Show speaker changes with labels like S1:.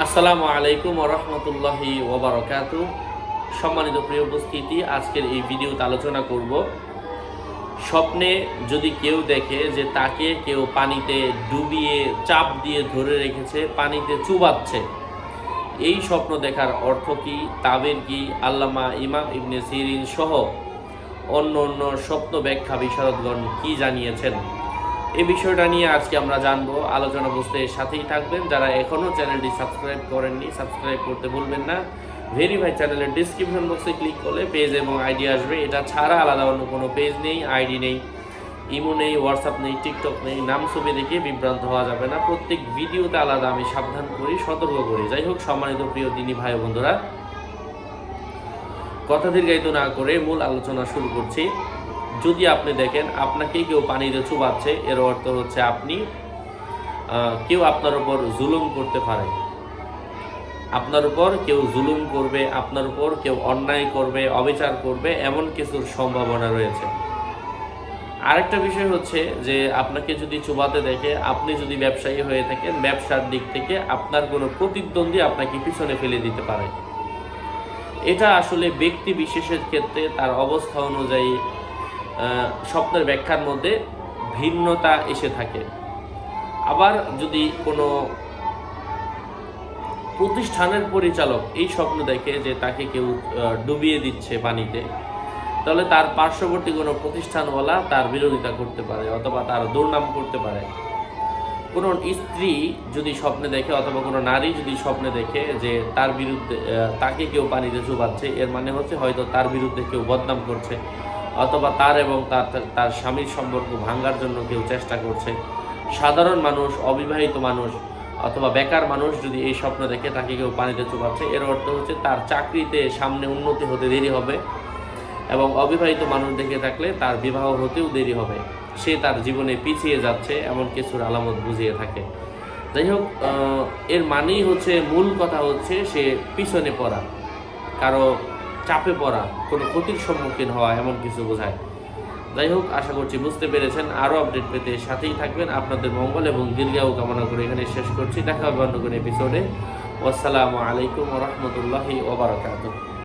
S1: আসসালামু আলাইকুম ওয়া রাহমাতুল্লাহি ওয়া বারাকাতুহু। সম্মানিত প্রিয় উপস্থিতি, আজকের এই ভিডিওতে আলোচনা করব স্বপ্নে যদি কেউ দেখে যে তাকে কেউ পানিতে ডুবিয়ে চাপ দিয়ে ধরে রেখেছে, পানিতে চুবাচ্ছে, এই স্বপ্ন দেখার অর্থ কি, তাবির কি, আল্লামা ইমাম ইবনে সিরিন সহ অন্য অন্য স্বপ্ন ব্যাখ্যা বিশারদগণ কি জানিয়েছেন, এই বিষয়টা নিয়ে আজকে আমরা জানবো। আলোচনা বুঝতে সাথেই থাকবেন। যারা এখনও চ্যানেলটি সাবস্ক্রাইব করেননি, সাবস্ক্রাইব করতে ভুলবেন না। ভেরিফাই চ্যানেলের ডিসক্রিপশন বক্সে ক্লিক করলে পেজ এবং আইডি আসবে। এটা ছাড়া আলাদা অন্য কোনো পেজ নেই, আইডি নেই, ইমো নেই, হোয়াটসঅ্যাপ নেই, টিকটক নেই। নাম ছবি দেখে বিভ্রান্ত হওয়া যাবে না। প্রত্যেক ভিডিওতে আলাদা আমি সাবধান করি, সতর্ক করি। যাই হোক, সম্মানিত প্রিয় দিনী ভাই বন্ধুরা, কথা দীর্ঘায়িত না করে মূল আলোচনা শুরু করছি। যদি আপনি দেখেন আপনাকে কেউ পানিতে চুবাচ্ছে, এর অর্থ হচ্ছে কেউ আপনার উপর জুলুম করতে পারে, আপনার উপর কেউ জুলুম করবে, আপনার উপর কেউ অন্যায় করবে, অবিচার করবে, এমন কিছুর সম্ভাবনা রয়েছে। আরেকটা বিষয় হচ্ছে যে আপনাকে যদি চুবাতে দেখে, আপনি যদি ব্যবসায়ী হয়ে থাকেন, ব্যবসার দিক থেকে আপনার কোনো প্রতিদ্বন্দ্বী আপনাকে পিছনে ফেলে দিতে পারে। এটা আসলে ব্যক্তি বিশেষের ক্ষেত্রে তার অবস্থা অনুযায়ী স্বপ্নের ব্যাখ্যার মধ্যে ভিন্নতা এসে থাকে। আবার যদি কোনো প্রতিষ্ঠানের পরিচালক এই স্বপ্ন দেখে যে তাকে কেউ ডুবিয়ে দিচ্ছে পানিতে, তাহলে তার পার্শ্ববর্তী কোনো প্রতিষ্ঠানওয়ালা তার বিরোধিতা করতে পারে অথবা তার দুর্নাম করতে পারে। কোনো স্ত্রী যদি স্বপ্নে দেখে অথবা কোনো নারী যদি স্বপ্নে দেখে যে তার বিরুদ্ধে তাকে কেউ পানিতে চুবাচ্ছে, এর মানে হচ্ছে হয়তো তার বিরুদ্ধে কেউ বদনাম করছে অথবা তার এবং তার স্বামীর সম্পর্ক ভাঙার জন্য কেউ চেষ্টা করছে। সাধারণ মানুষ, অবিবাহিত মানুষ অথবা বেকার মানুষ যদি এই স্বপ্ন দেখে তাকে কেউ পানিতে চুবাচ্ছে, এর অর্থ হচ্ছে তার চাকরিতে সামনে উন্নতি হতে দেরি হবে, এবং অবিবাহিত মানুষ দেখে থাকলে তার বিবাহ হতেও দেরি হবে, সে তার জীবনে পিছিয়ে যাচ্ছে, এমন কিছুর আলামত বুঝিয়ে থাকে। যাই হোক, এর মানেই হচ্ছে, মূল কথা হচ্ছে সে পিছনে পড়া, কারো চাপে পড়া, কোনো ক্ষতির সম্মুখীন হওয়া, এমন কিছু বোঝায়। যাই হোক, আশা করছি বুঝতে পেরেছেন। আরও আপডেট পেতে সাথেই থাকবেন। আপনাদের মঙ্গল এবং দীর্ঘায়ু কামনা করে এখানে শেষ করছি। দেখা হবে অন্য কোনো এপিসোডে। আসসালামু আলাইকুম ওয়া রাহমাতুল্লাহি ওয়া বারাকাতুহু।